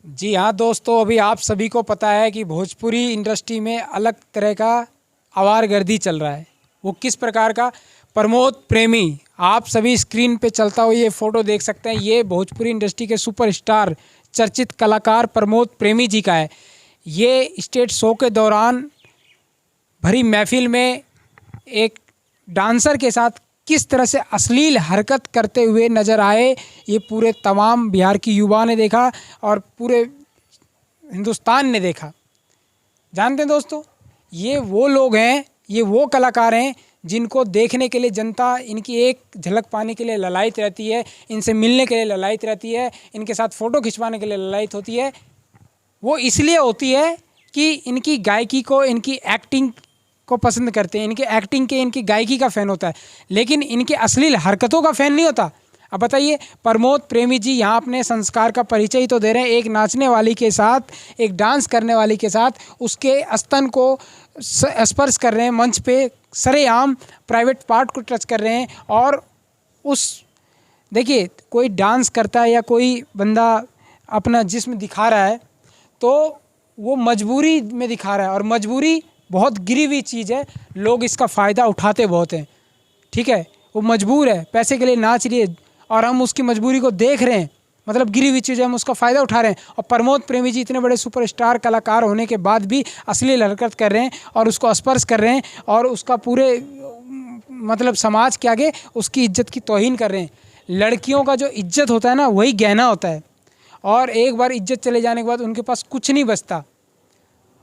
जी हाँ दोस्तों, अभी आप सभी को पता है कि भोजपुरी इंडस्ट्री में अलग तरह का आवारगर्दी चल रहा है। वो किस प्रकार का? प्रमोद प्रेमी, आप सभी स्क्रीन पे चलता हुआ ये फ़ोटो देख सकते हैं। ये भोजपुरी इंडस्ट्री के सुपरस्टार चर्चित कलाकार प्रमोद प्रेमी जी का है। ये स्टेज शो के दौरान भरी महफिल में एक डांसर के साथ किस तरह से अश्लील हरकत करते हुए नजर आए, ये पूरे तमाम बिहार की युवा ने देखा और पूरे हिंदुस्तान ने देखा। जानते हैं दोस्तों, ये वो लोग हैं, ये वो कलाकार हैं जिनको देखने के लिए जनता इनकी एक झलक पाने के लिए ललायत रहती है, इनसे मिलने के लिए ललायत रहती है, इनके साथ फ़ोटो खिंचवाने के लिए ललायत होती है। वो इसलिए होती है कि इनकी गायकी को, इनकी एक्टिंग को पसंद करते हैं, इनके एक्टिंग के, इनकी गायकी का फ़ैन होता है, लेकिन इनके अश्लील हरकतों का फ़ैन नहीं होता। अब बताइए, प्रमोद प्रेमी जी यहाँ अपने संस्कार का परिचय ही तो दे रहे हैं। एक नाचने वाली के साथ, एक डांस करने वाली के साथ उसके स्तन को स्पर्श कर रहे हैं मंच पे, सरेआम प्राइवेट पार्ट को टच कर रहे हैं। और उस देखिए, कोई डांस करता है या कोई बंदा अपना जिस्म दिखा रहा है तो वो मजबूरी में दिखा रहा है, और मजबूरी बहुत गिरी हुई चीज़ है। लोग इसका फ़ायदा उठाते बहुत हैं, ठीक है। वो मजबूर है, पैसे के लिए नाच रही है और हम उसकी मजबूरी को देख रहे हैं, मतलब गिरी हुई चीज़ है, हम उसका फ़ायदा उठा रहे हैं। और प्रमोद प्रेमी जी इतने बड़े सुपरस्टार कलाकार होने के बाद भी अश्लील हरकत कर रहे हैं और उसको स्पर्श कर रहे हैं और उसका पूरे मतलब समाज के आगे उसकी इज्जत की तौहीन कर रहे हैं। लड़कियों का जो इज्जत होता है ना, वही गहना होता है, और एक बार इज्जत चले जाने के बाद उनके पास कुछ नहीं बचता।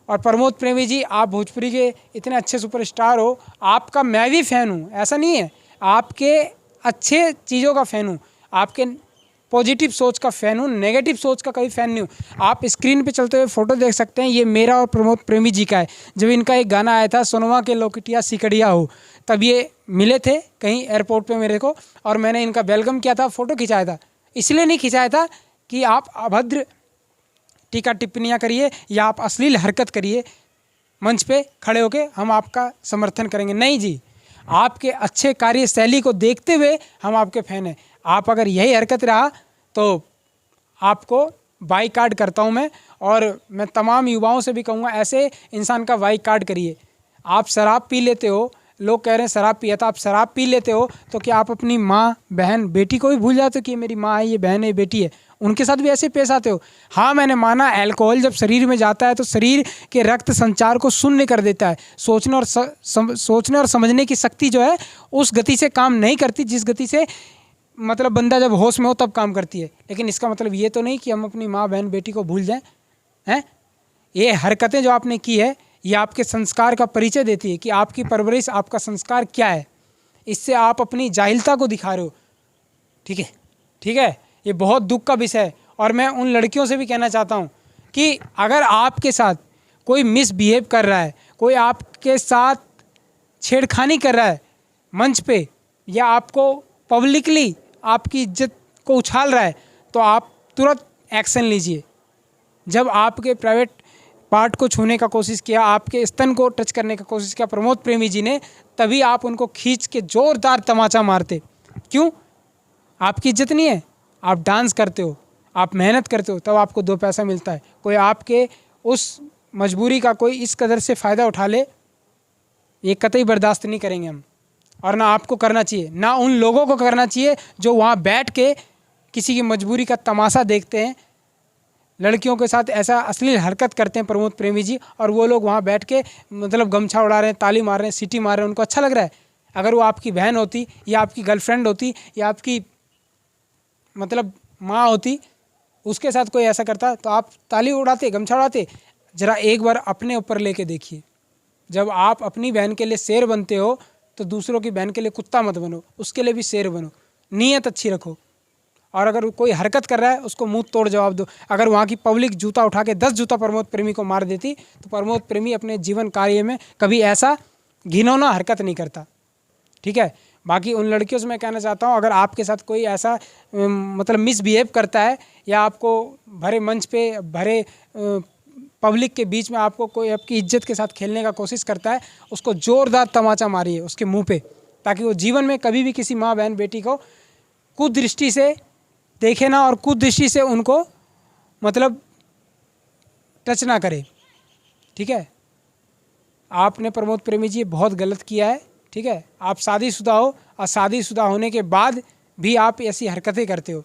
और प्रमोद प्रेमी जी, आप भोजपुरी के इतने अच्छे सुपरस्टार हो, आपका मैं भी फ़ैन हूँ, ऐसा नहीं है, आपके अच्छे चीज़ों का फ़ैन हूँ, आपके पॉजिटिव सोच का फ़ैन हूँ, नेगेटिव सोच का कभी फ़ैन नहीं हूँ। आप स्क्रीन पे चलते हुए फ़ोटो देख सकते हैं, ये मेरा और प्रमोद प्रेमी जी का है। जब इनका एक गाना आया था, सोनवा के लोकटिया सिकड़िया हो, तब ये मिले थे कहीं एयरपोर्ट पे मेरे को, और मैंने इनका वेलकम किया था, फ़ोटो खिंचाया था। इसलिए नहीं खिंचाया था कि आप अभद्र टीका टिप्पणियाँ करिए या आप अश्लील हरकत करिए मंच पे खड़े होके हम आपका समर्थन करेंगे, नहीं जी। आपके अच्छे कार्यशैली को देखते हुए हम आपके फ़ैन हैं। आप अगर यही हरकत रहा तो आपको बाईकाट करता हूं मैं, और मैं तमाम युवाओं से भी कहूँगा, ऐसे इंसान का बाईकाट करिए। आप शराब पी लेते हो, लोग कह रहे हैं शराब पिया था, आप शराब पी लेते हो तो क्या आप अपनी माँ, बहन, बेटी को भी भूल जाते हो कि ये मेरी माँ है, ये बहन है, ये बेटी है? उनके साथ भी ऐसे पेश आते हो? हाँ, मैंने माना अल्कोहल जब शरीर में जाता है तो शरीर के रक्त संचार को शून्य कर देता है। सोचने और समझने की शक्ति जो है उस गति से काम नहीं करती जिस गति से मतलब बंदा जब होश में हो तब काम करती है। लेकिन इसका मतलब ये तो नहीं कि हम अपनी माँ, बहन, बेटी को भूल जाएं, हैं? ये हरकतें जो आपने की है, ये आपके संस्कार का परिचय देती है कि आपकी परवरिश, आपका संस्कार क्या है। इससे आप अपनी जाहिलता को दिखा रहे हो, ठीक है, ठीक है। ये बहुत दुख का विषय है। और मैं उन लड़कियों से भी कहना चाहता हूँ कि अगर आपके साथ कोई मिसबिहेव कर रहा है, कोई आपके साथ छेड़खानी कर रहा है मंच पे, या आपको पब्लिकली आपकी इज्जत को उछाल रहा है, तो आप तुरंत एक्शन लीजिए। जब आपके प्राइवेट पार्ट को छूने का कोशिश किया, आपके स्तन को टच करने का कोशिश किया प्रमोद प्रेमी जी ने, तभी आप उनको खींच के जोरदार तमाचा मारते। क्यों? आपकी इज्जत नहीं है? आप डांस करते हो, आप मेहनत करते हो, तब आपको दो पैसा मिलता है। कोई आपके उस मजबूरी का कोई इस कदर से फ़ायदा उठा ले, ये कतई बर्दाश्त नहीं करेंगे हम। और ना आपको करना चाहिए, ना उन लोगों को करना चाहिए जो वहाँ बैठ के किसी की मजबूरी का तमाशा देखते हैं, लड़कियों के साथ ऐसा अश्लील हरकत करते हैं प्रमोद प्रेमी जी, और वो लोग वहाँ बैठ के मतलब गमछा उड़ा रहे हैं, ताली मार रहे हैं, सीटी मार रहे हैं, उनको अच्छा लग रहा है। अगर वो आपकी बहन होती, या आपकी गर्लफ्रेंड होती, या आपकी मतलब माँ होती, उसके साथ कोई ऐसा करता तो आप ताली उड़ाते, गमछा उड़ाते? ज़रा एक बार अपने ऊपर लेके देखिए। जब आप अपनी बहन के लिए शेर बनते हो तो दूसरों की बहन के लिए कुत्ता मत बनो, उसके लिए भी शेर बनो। नीयत अच्छी रखो। और अगर कोई हरकत कर रहा है उसको मुंह तोड़ जवाब दो। अगर वहाँ की पब्लिक जूता उठा के 10 जूता प्रमोद प्रेमी को मार देती तो प्रमोद प्रेमी अपने जीवन कार्य में कभी ऐसा घिनौना हरकत नहीं करता, ठीक है। बाकी उन लड़कियों से मैं कहना चाहता हूँ, अगर आपके साथ कोई ऐसा मतलब मिसबिहेव करता है, या आपको भरे मंच पे, भरे पब्लिक के बीच में आपको कोई आपकी इज्जत के साथ खेलने का कोशिश करता है, उसको ज़ोरदार तमाचा मारिए उसके मुंह पे, ताकि वो जीवन में कभी भी किसी माँ, बहन, बेटी को कुदृष्टि से देखे ना, और कुदृष्टि से उनको मतलब टच ना करे। ठीक है, आपने प्रमोद प्रेमी जी बहुत गलत किया है। ठीक है, आप शादीशुदा हो और शादीशुदा होने के बाद भी आप ऐसी हरकतें करते हो।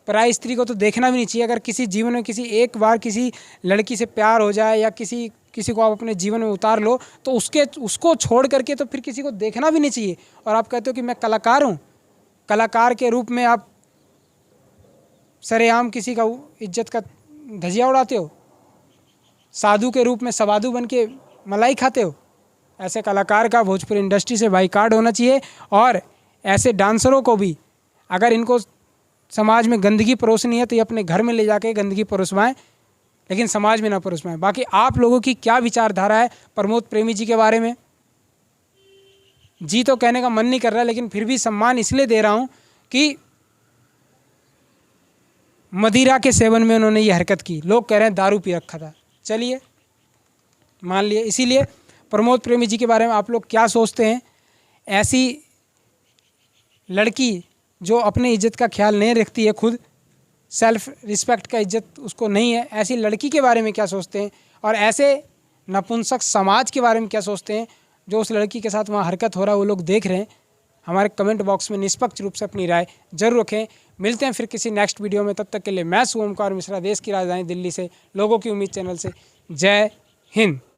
पराई स्त्री को तो देखना भी नहीं चाहिए। अगर किसी जीवन में किसी एक बार किसी लड़की से प्यार हो जाए या किसी को आप अपने जीवन में उतार लो तो उसको छोड़ करके तो फिर किसी को देखना भी नहीं चाहिए। और आप कहते हो कि मैं कलाकार हूँ, कलाकार के रूप में आप सरेआम किसी का इज्जत का धजिया उड़ाते हो, साधु के रूप में सवादु बन के मलाई खाते हो। ऐसे कलाकार का भोजपुरी इंडस्ट्री से बाइकआउट होना चाहिए। और ऐसे डांसरों को भी, अगर इनको समाज में गंदगी परोसनी है तो ये अपने घर में ले जाके गंदगी परोसवाएं, लेकिन समाज में ना परोसवाएं। बाकी आप लोगों की क्या विचारधारा है प्रमोद प्रेमी जी के बारे में? जी तो कहने का मन नहीं कर रहा, लेकिन फिर भी सम्मान इसलिए दे रहा हूं कि मदिरा के सेवन में उन्होंने ये हरकत की। लोग कह रहे हैं दारू पी रखा था, चलिए मान लिए। इसीलिए प्रमोद प्रेमी जी के बारे में आप लोग क्या सोचते हैं? ऐसी लड़की जो अपनी इज्जत का ख्याल नहीं रखती है, खुद सेल्फ रिस्पेक्ट का इज्जत उसको नहीं है, ऐसी लड़की के बारे में क्या सोचते हैं? और ऐसे नपुंसक समाज के बारे में क्या सोचते हैं जो उस लड़की के साथ वहाँ हरकत हो रहा है, वो लोग देख रहे हैं? हमारे कमेंट बॉक्स में निष्पक्ष रूप से अपनी राय जरूर रखें। मिलते हैं फिर किसी नेक्स्ट वीडियो में। तब तक के लिए मैं ओमकार मिश्रा, देश की राजधानी दिल्ली से, लोगों की उम्मीद चैनल से। जय हिंद।